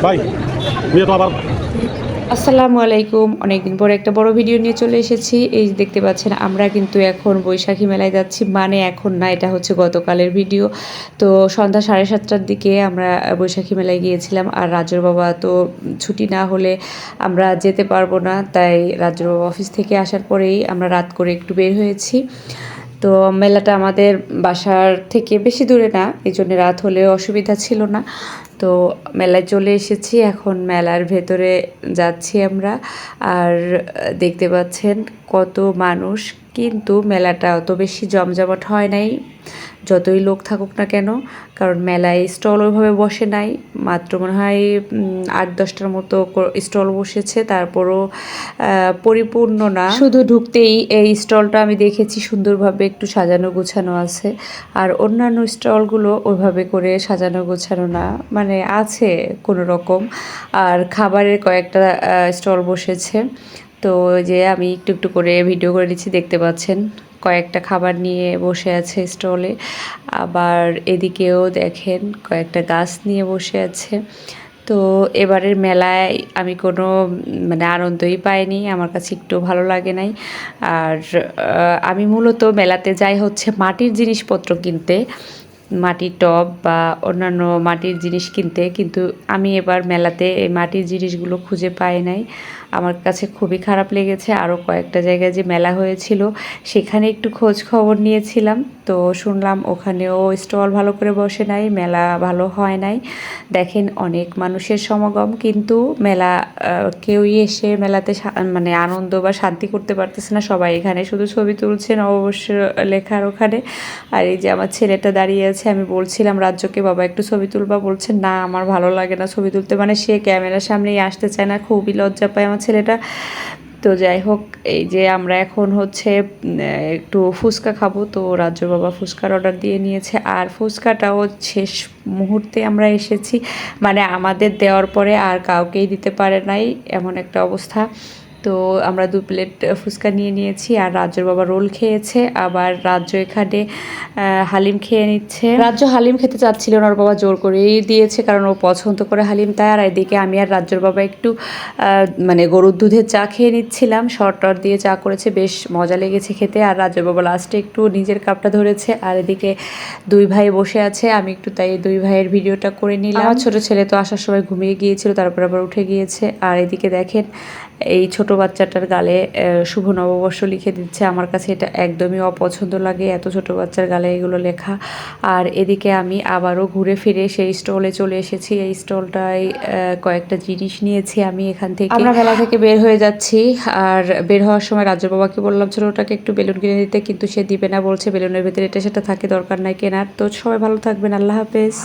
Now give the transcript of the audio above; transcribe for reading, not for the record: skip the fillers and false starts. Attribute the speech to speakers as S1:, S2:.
S1: ভাই নিয়ে তো আবার
S2: আসসালামু আলাইকুম। অনেকদিন পরে একটা বড় ভিডিও নিয়ে চলে এসেছি। এই যে দেখতে পাচ্ছেন আমরা কিন্তু এখন বৈশাখী মেলায় যাচ্ছি। মানে এখন না, এটা হচ্ছে গতকালের ভিডিও। তো সন্ধ্যা 7:30টার দিকে আমরা বৈশাখী মেলায় গিয়েছিলাম। আর রাজুর বাবা তো ছুটি না হলে আমরা যেতে পারবো না। তাই রাজুর বাবা অফিস থেকে আসার পরেই আমরা রাত করে একটু বের হয়েছি। তো মেলাটা আমাদের বাসার থেকে বেশি দূরে না, এই জন্য রাত হলেও অসুবিধা ছিল না। তো মেলায় চলে এসেছি, এখন মেলার ভেতরে যাচ্ছি আমরা। আর দেখতে পাচ্ছেন কত মানুষ, কিন্তু মেলাটা অত বেশি জমজমাট হয় নাই, যতই লোক থাকুক না কেন। কারণ মেলায় স্টল ওইভাবে বসে নাই, মাত্র মনে হয় 8-10টার মতো স্টল বসেছে, তারপরও পরিপূর্ণ না। শুধু ঢুকতেই এই স্টলটা আমি দেখেছি সুন্দরভাবে একটু সাজানো গোছানো আছে, আর অন্যান্য স্টলগুলো ওইভাবে করে সাজানো গোছানো না, মানে আছে কোনো রকম। আর খাবারের কয়েকটা স্টল বসেছে। তো যে আমি একটু একটু করে ভিডিও করে নিচ্ছি, দেখতে পাচ্ছেন কয়েকটা খাবার নিয়ে বসে আছে স্টলে। আবার এদিকেও দেখেন কয়েকটা গাছ নিয়ে বসে আছে। তো এবারের মেলায় আমি কোনো মানে আনন্দই পাইনি, আমার কাছে একটু ভালো লাগে নাই। আর আমি মূলত মেলাতে যাই হচ্ছে মাটির জিনিসপত্র কিনতে, মাটির টব বা অন্যান্য মাটির জিনিস কিনতে, কিন্তু আমি এবার মেলাতে এই মাটির জিনিসগুলো খুঁজে পাই নাই। আমার কাছে খুবই খারাপ লেগেছে। আরও কয়েকটা জায়গায় যে মেলা হয়েছিল সেখানে একটু খোঁজ খবর নিয়েছিলাম, তো শুনলাম ওখানেও স্টল ভালো করে বসে নাই, মেলা ভালো হয় নাই। দেখেন অনেক মানুষের সমাগম, কিন্তু মেলা কেউই এসে মেলাতে মানে আনন্দ বা শান্তি করতে পারতেছে না। সবাই এখানে শুধু ছবি তুলছে নববর্ষ লেখার ওখানে। আর এই যে আমার ছেলেটা দাঁড়িয়ে আছে, আমি বলছিলাম রাজ্যকে বাবা একটু ছবি তুলবা, বলছে না আমার ভালো লাগে না ছবি তুলতে, মানে সে ক্যামেরার সামনেই আসতে চায় না, খুবই লজ্জা পায় আমার ছেলেটা। তো যাই হোক, এই যে আমরা এখন হচ্ছে একটু ফুচকা খাবো, তো রাজ্য বাবা ফুচকার অর্ডার দিয়ে নিয়েছে। আর ফুচকাটাও শেষ মুহূর্তে আমরা এসেছি, মানে আমাদের দেওয়ার পরে আর কাউকেই দিতে পারে নাই, এমন একটা অবস্থা। তো আমরা 2 প্লেট ফুচকা নিয়ে নিয়েছি, আর রাজ্যর বাবা রোল খেয়েছে, আবার রাজ্য এখানে হালিম খেয়ে নিচ্ছে। রাজ্য হালিম খেতে চাচ্ছিল না, ওর বাবা জোর করেই দিয়েছে, কারণ ও পছন্দ করে হালিম তাই। আর এদিকে আমি আর রাজ্যর বাবা একটু মানে গরুর দুধের চা খেয়ে নিচ্ছিলাম, শর্টর দিয়ে চা করেছে, বেশ মজা লেগেছে খেতে। আর রাজ্যর বাবা লাস্টে একটু নিজের কাপটা ধরেছে। আর এদিকে 2 ভাই বসে আছে, আমি একটু তাই 2 ভাইয়ের ভিডিওটা করে নিলাম। আমার ছোটো ছেলে তো আসার সময় ঘুমিয়ে গিয়েছিল, তারপর আবার উঠে গিয়েছে। আর এদিকে দেখেন এই ছোট বাচ্চাটার গালে শুভ নববর্ষ লিখে দিচ্ছে। আমার কাছে এটা একদমই অপছন্দ লাগে, এত ছোট বাচ্চার গালে এগুলো লেখা। আর এদিকে আমি আবারও ঘুরে ফিরে সেই স্টলে চলে এসেছি। এই স্টলটায় কয়েকটা জিনিস নিয়েছি আমি এখান থেকে। আমরা মেলা থেকে বের হয়ে যাচ্ছি, আর বের হওয়ার সময় রাজ্য বাবাকে বললাম ছোটোটাকে একটু বেলুন কিনে দিতে, কিন্তু সে দিবে না, বলছে বেলুনের ভেতরে এটা সেটা থাকে, দরকার নাই কেনার। তো সবাই ভালো থাকবেন, আল্লাহ হাফেজ।